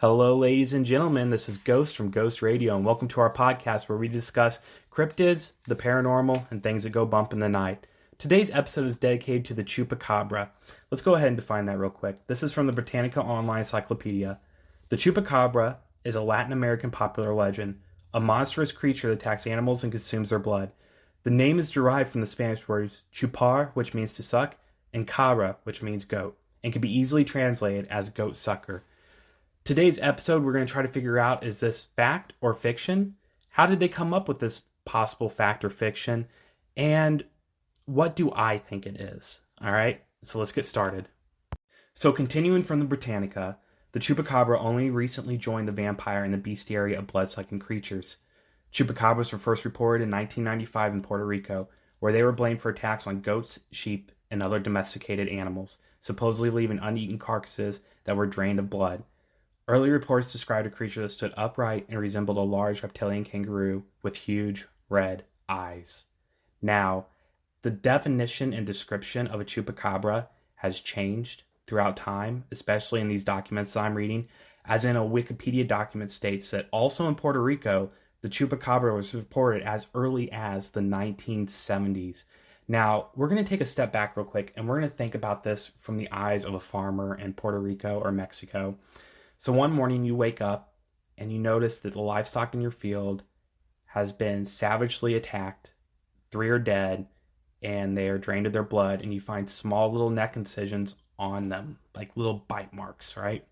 Hello, ladies and gentlemen. This is Ghost from Ghost Radio, and welcome to our podcast where we discuss cryptids, the paranormal, and things that go bump in the night. Today's episode is dedicated to the Chupacabra. Let's go ahead and define that real quick. This is from the Britannica Online Encyclopedia. The Chupacabra is a Latin American popular legend, a monstrous creature that attacks animals and consumes their blood. The name is derived from the Spanish words chupar, which means to suck, and cabra, which means goat, and can be easily translated as goat sucker. Today's episode, we're going to try to figure out, is this fact or fiction? How did they come up with this possible fact or fiction? And what do I think it is? All right, so let's get started. So continuing from the Britannica, the Chupacabra only recently joined the vampire and the bestiary of blood-sucking creatures. Chupacabras were first reported in 1995 in Puerto Rico, where they were blamed for attacks on goats, sheep, and other domesticated animals, supposedly leaving uneaten carcasses that were drained of blood. Early reports described a creature that stood upright and resembled a large reptilian kangaroo with huge red eyes. Now, the definition and description of a chupacabra has changed throughout time, especially in these documents that I'm reading, as in a Wikipedia document states that also in Puerto Rico, the chupacabra was reported as early as the 1970s. Now, we're going to take a step back real quick, and we're going to think about this from the eyes of a farmer in Puerto Rico or Mexico. So one morning you wake up and you notice that the livestock in your field has been savagely attacked. 3 are dead and they are drained of their blood, and you find small little neck incisions on them, like little bite marks, right?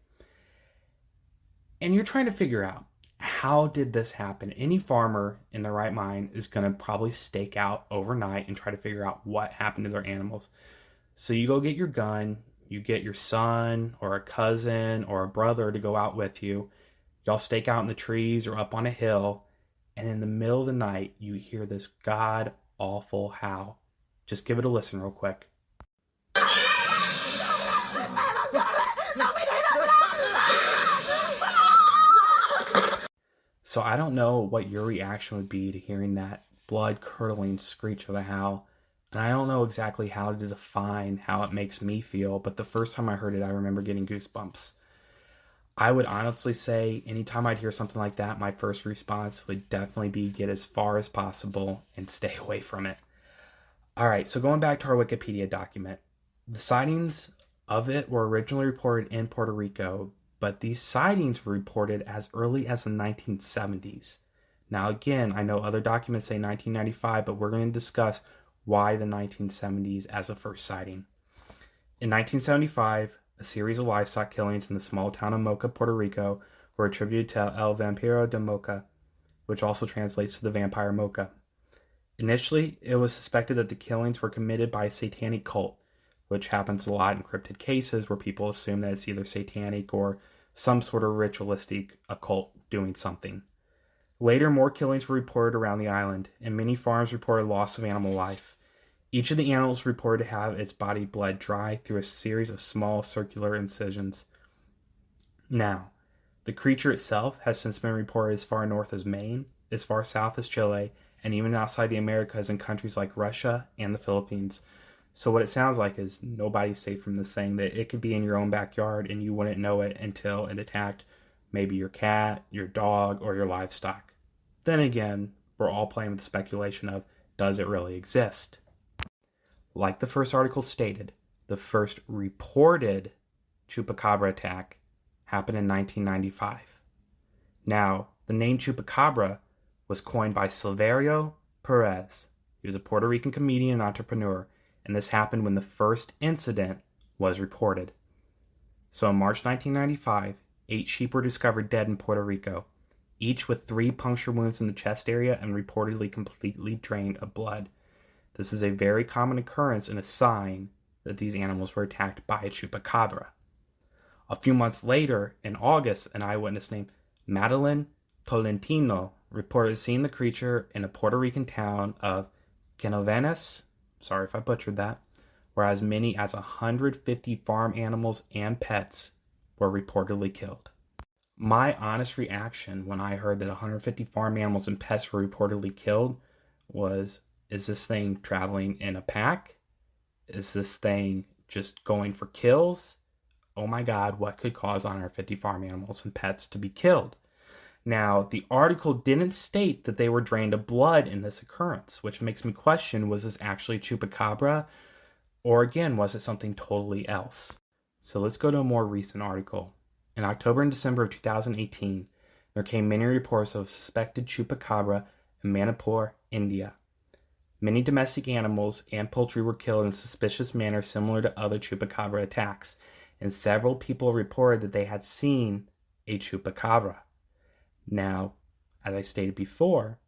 And you're trying to figure out, how did this happen? Any farmer in their right mind is going to probably stake out overnight and try to figure out what happened to their animals. So you go get your gun. You get your son or a cousin or a brother to go out with you. Y'all stake out in the trees or up on a hill. And in the middle of the night, you hear this god-awful howl. Just give it a listen real quick. So I don't know what your reaction would be to hearing that blood-curdling screech of a howl. And I don't know exactly how to define how it makes me feel, but the first time I heard it, I remember getting goosebumps. I would honestly say anytime I'd hear something like that, my first response would definitely be get as far as possible and stay away from it. All right, so going back to our Wikipedia document, the sightings of it were originally reported in Puerto Rico, but these sightings were reported as early as the 1970s. Now again, I know other documents say 1995, but we're going to discuss why the 1970s as a first sighting. In 1975, a series of livestock killings in the small town of Moca, Puerto Rico, were attributed to El Vampiro de Moca, which also translates to the vampire Moca. Initially, it was suspected that the killings were committed by a satanic cult, which happens a lot in cryptid cases where people assume that it's either satanic or some sort of ritualistic occult doing something. Later, more killings were reported around the island, and many farms reported loss of animal life. Each of the animals reported to have its body bled dry through a series of small circular incisions. Now, the creature itself has since been reported as far north as Maine, as far south as Chile, and even outside the Americas in countries like Russia and the Philippines. So what it sounds like is nobody's safe from this thing, that it could be in your own backyard and you wouldn't know it until it attacked maybe your cat, your dog, or your livestock. Then again, we're all playing with the speculation of, does it really exist? Like the first article stated, the first reported Chupacabra attack happened in 1995. Now, the name Chupacabra was coined by Silverio Perez. He was a Puerto Rican comedian and entrepreneur, and this happened when the first incident was reported. So in March 1995, 8 sheep were discovered dead in Puerto Rico, each with 3 puncture wounds in the chest area and reportedly completely drained of blood. This is a very common occurrence and a sign that these animals were attacked by a chupacabra. A few months later, in August, an eyewitness named Madeline Tolentino reported seeing the creature in a Puerto Rican town of Canovenes, sorry if I butchered that, where as many as 150 farm animals and pets were reportedly killed. My honest reaction when I heard that 150 farm animals and pets were reportedly killed was, is this thing traveling in a pack? Is this thing just going for kills? oh my God, what could cause 150 farm animals and pets to be killed? Now, the article didn't state that they were drained of blood in this occurrence, which makes me question, was this actually Chupacabra? Or again, was it something totally else? So let's go to a more recent article. In October and December of 2018, there came many reports of suspected Chupacabra in Manipur, India. Many domestic animals and poultry were killed in a suspicious manner similar to other Chupacabra attacks, and several people reported that they had seen a Chupacabra. Now, as I stated before,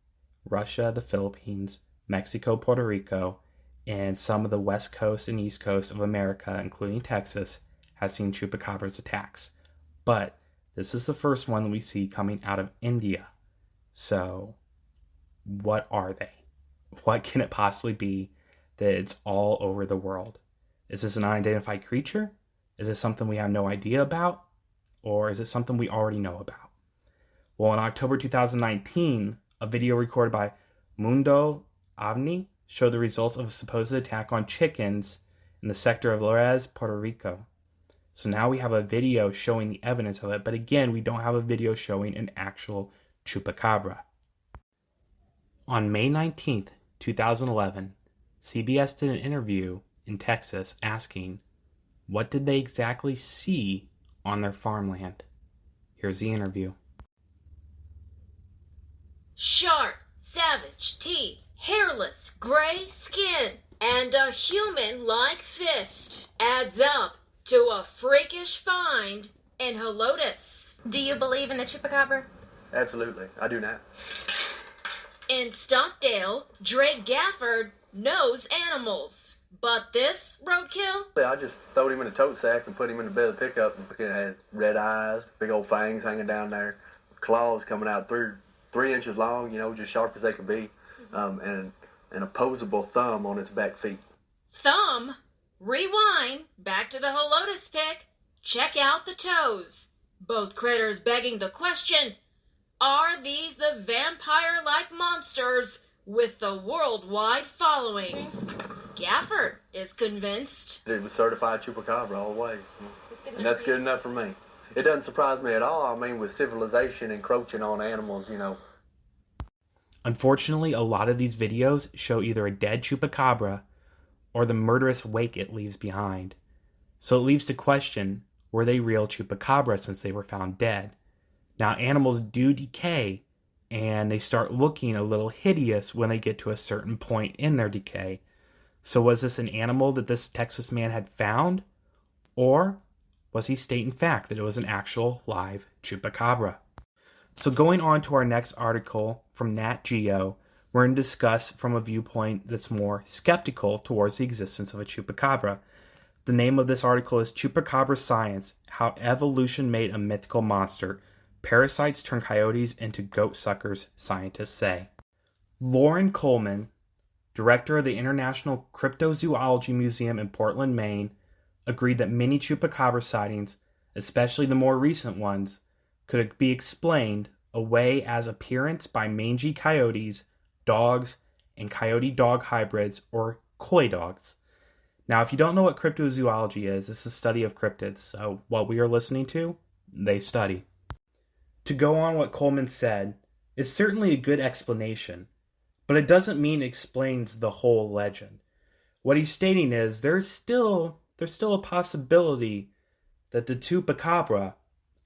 Russia, the Philippines, Mexico, Puerto Rico, and some of the west coast and east coast of America, including Texas, have seen Chupacabra's attacks. But this is the first one that we see coming out of India. So, what are they? What can it possibly be that it's all over the world? Is this an unidentified creature? Is it something we have no idea about? Or is it something we already know about? Well, in October 2019, a video recorded by Mundo Avni showed the results of a supposed attack on chickens in the sector of Juarez, Puerto Rico. So now we have a video showing the evidence of it, but again, we don't have a video showing an actual Chupacabra. On May 19th, 2011, CBS did an interview in Texas asking, what did they exactly see on their farmland? Here's the interview. Sharp, savage teeth, hairless, gray skin, and a human-like fist adds up to a freakish find in Helotes. Do you believe in the Chupacabra? Absolutely, I do now. In Stockdale, Drake Gafford knows animals. But this roadkill? I just throwed him in a tote sack and put him in the bed of the pickup, and he had red eyes, big old fangs hanging down there, claws coming out 3 inches long, just sharp as they could be, and an opposable thumb on its back feet. Thumb? Rewind, back to the Helotes pic. Check out the toes. Both critters begging the question, are these the vampire-like monsters with the worldwide following? Gafford is convinced. It was certified Chupacabra all the way, and that's good enough for me. It doesn't surprise me at all. I mean, with civilization encroaching on animals, Unfortunately, a lot of these videos show either a dead Chupacabra or the murderous wake it leaves behind. So it leaves to question, were they real Chupacabra since they were found dead? Now, animals do decay, and they start looking a little hideous when they get to a certain point in their decay. So was this an animal that this Texas man had found? Or was he stating fact that it was an actual live Chupacabra? So going on to our next article from Nat Geo, we're going to discuss from a viewpoint that's more skeptical towards the existence of a Chupacabra. The name of this article is Chupacabra Science, How Evolution Made a Mythical Monster. Parasites turn coyotes into goat suckers, scientists say. Lauren Coleman, director of the International Cryptozoology Museum in Portland, Maine, agreed that many Chupacabra sightings, especially the more recent ones, could be explained away as appearance by mangy coyotes, dogs, and coyote-dog hybrids, or coy dogs. Now, if you don't know what cryptozoology is, it's the study of cryptids, so what we are listening to, they study. To go on what Coleman said, it's certainly a good explanation, but it doesn't mean it explains the whole legend. What he's stating is there's still a possibility that the Chupacabra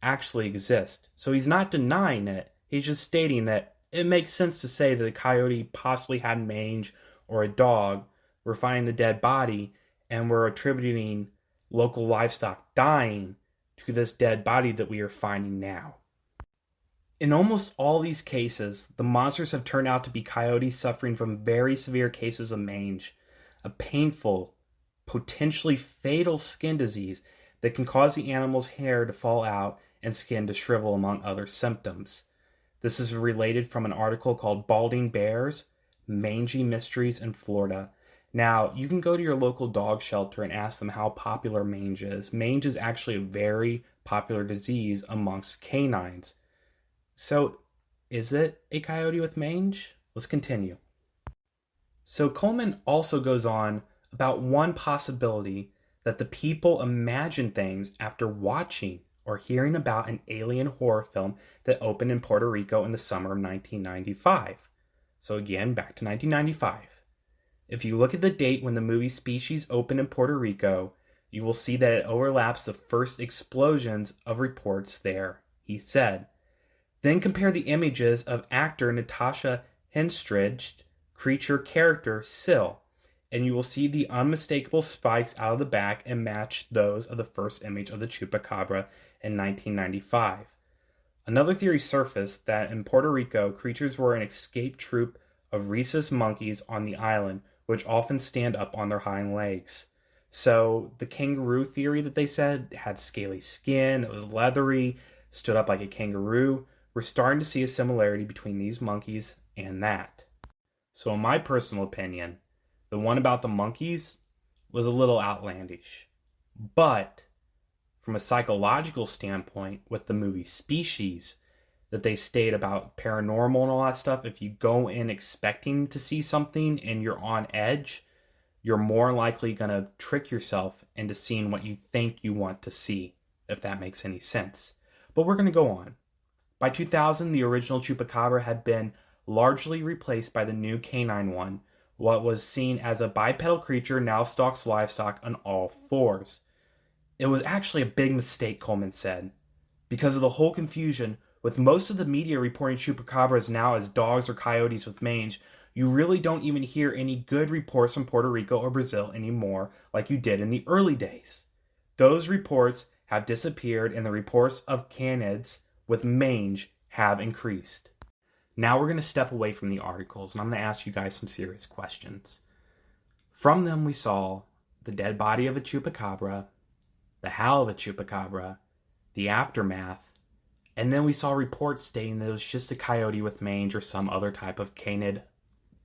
actually exist. So he's not denying it, he's just stating that it makes sense to say that a coyote possibly had mange or a dog were finding the dead body and we're attributing local livestock dying to this dead body that we are finding now. In almost all these cases, the monsters have turned out to be coyotes suffering from very severe cases of mange, a painful, potentially fatal skin disease that can cause the animal's hair to fall out and skin to shrivel, among other symptoms. This is related from an article called Balding Bears, Mangy Mysteries in Florida. Now, you can go to your local dog shelter and ask them how popular mange is. Mange is actually a very popular disease amongst canines. So, is it a coyote with mange? Let's continue. So Coleman also goes on about one possibility that the people imagine things after watching or hearing about an alien horror film that opened in Puerto Rico in the summer of 1995. So again, back to 1995. If you look at the date when the movie Species opened in Puerto Rico, you will see that it overlaps the first explosions of reports there, he said. Then compare the images of actor Natasha Henstridge's creature character, Syl, and you will see the unmistakable spikes out of the back and match those of the first image of the Chupacabra in 1995. Another theory surfaced that in Puerto Rico, creatures were an escaped troop of rhesus monkeys on the island, which often stand up on their hind legs. So the kangaroo theory that they said had scaly skin, that was leathery, stood up like a kangaroo, we're starting to see a similarity between these monkeys and that. So in my personal opinion, the one about the monkeys was a little outlandish. But from a psychological standpoint, with the movie Species, that they state about paranormal and all that stuff, if you go in expecting to see something and you're on edge, you're more likely going to trick yourself into seeing what you think you want to see, if that makes any sense. But we're going to go on. By 2000, the original Chupacabra had been largely replaced by the new canine one. What was seen as a bipedal creature now stalks livestock on all fours. It was actually a big mistake, Coleman said, because of the whole confusion. With most of the media reporting chupacabras now as dogs or coyotes with mange, you really don't even hear any good reports from Puerto Rico or Brazil anymore like you did in the early days. Those reports have disappeared and the reports of canids with mange have increased. Now we're going to step away from the articles and I'm going to ask you guys some serious questions. From them we saw the dead body of a chupacabra, the howl of a chupacabra, the aftermath, and then we saw reports stating that it was just a coyote with mange or some other type of canid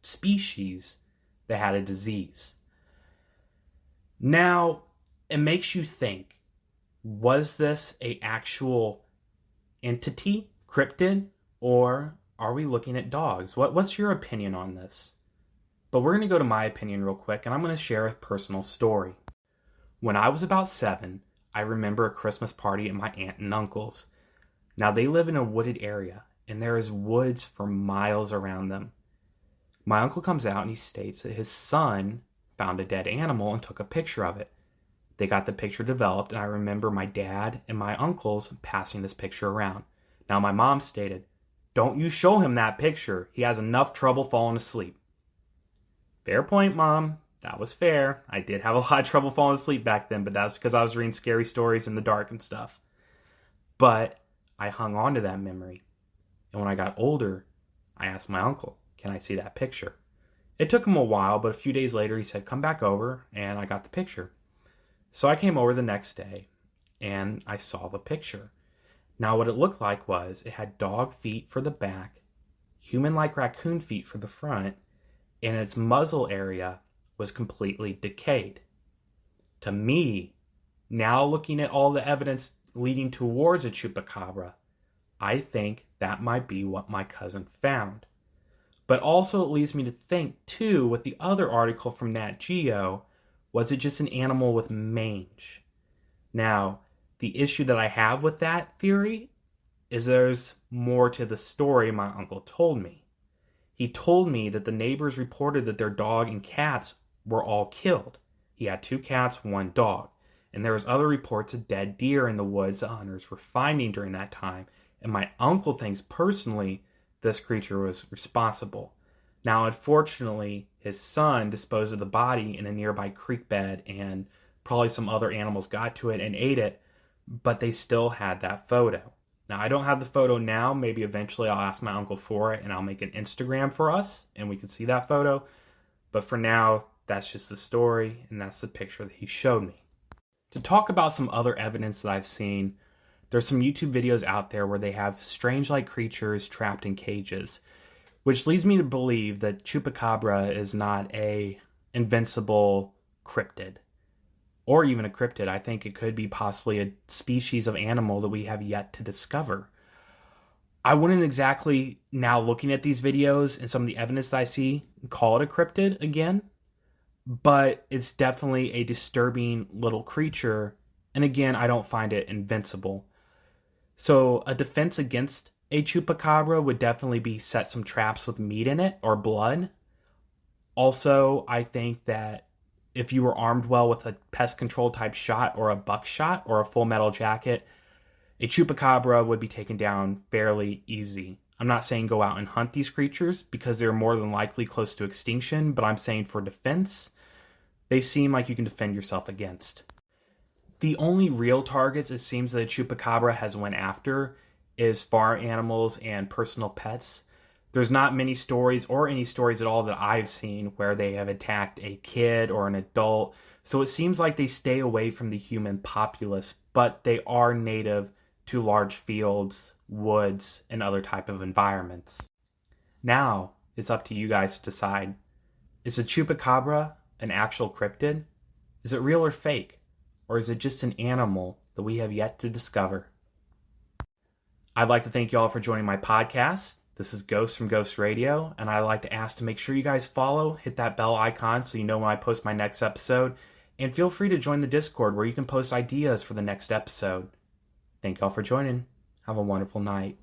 species that had a disease. Now, it makes you think, was this an actual entity, cryptid, or are we looking at dogs? What's your opinion on this? But we're going to go to my opinion real quick, and I'm going to share a personal story. When I was about 7, I remember a Christmas party at my aunt and uncle's. Now, they live in a wooded area, and there is woods for miles around them. My uncle comes out and he states that his son found a dead animal and took a picture of it. They got the picture developed, and I remember my dad and my uncles passing this picture around. Now, my mom stated, "Don't you show him that picture. He has enough trouble falling asleep." Fair point, Mom. That was fair. I did have a lot of trouble falling asleep back then, but that was because I was reading scary stories in the dark and stuff. But I hung on to that memory. And when I got older, I asked my uncle, "Can I see that picture?" It took him a while, but a few days later he said, "Come back over," and I got the picture. So I came over the next day, and I saw the picture. Now what it looked like was, it had dog feet for the back, human-like raccoon feet for the front, and its muzzle area was completely decayed. To me, now looking at all the evidence leading towards a chupacabra, I think that might be what my cousin found. But also it leads me to think, too, with the other article from Nat Geo, was it just an animal with mange? Now, the issue that I have with that theory is there's more to the story my uncle told me. He told me that the neighbors reported that their dog and cats were all killed. He had 2 cats, 1 dog. And there was other reports of dead deer in the woods that hunters were finding during that time. And my uncle thinks personally this creature was responsible. Now, unfortunately, his son disposed of the body in a nearby creek bed, and probably some other animals got to it and ate it, but they still had that photo. Now, I don't have the photo now. Maybe eventually I'll ask my uncle for it, and I'll make an Instagram for us, and we can see that photo. But for now, that's just the story, and that's the picture that he showed me. To talk about some other evidence that I've seen, there's some YouTube videos out there where they have strange-like creatures trapped in cages, which leads me to believe that Chupacabra is not a invincible cryptid, or even a cryptid. I think it could be possibly a species of animal that we have yet to discover. I wouldn't exactly, now looking at these videos and some of the evidence that I see, call it a cryptid again, but it's definitely a disturbing little creature. And again, I don't find it invincible. So a defense against a chupacabra would definitely be set some traps with meat in it or blood. Also, I think that if you were armed well with a pest control type shot or a buckshot or a full metal jacket, a chupacabra would be taken down fairly easy. I'm not saying go out and hunt these creatures because they're more than likely close to extinction, but I'm saying for defense, they seem like you can defend yourself against. The only real targets it seems that a chupacabra has went after is farm animals and personal pets. There's not many stories or any stories at all that I've seen where they have attacked a kid or an adult, so it seems like they stay away from the human populace, but they are native to large fields, woods, and other type of environments. Now, it's up to you guys to decide. Is a chupacabra an actual cryptid? Is it real or fake? Or is it just an animal that we have yet to discover? I'd like to thank you all for joining my podcast. This is Ghost from Ghost Radio, and I'd like to ask to make sure you guys follow, hit that bell icon so you know when I post my next episode, and feel free to join the Discord where you can post ideas for the next episode. Thank y'all for joining. Have a wonderful night.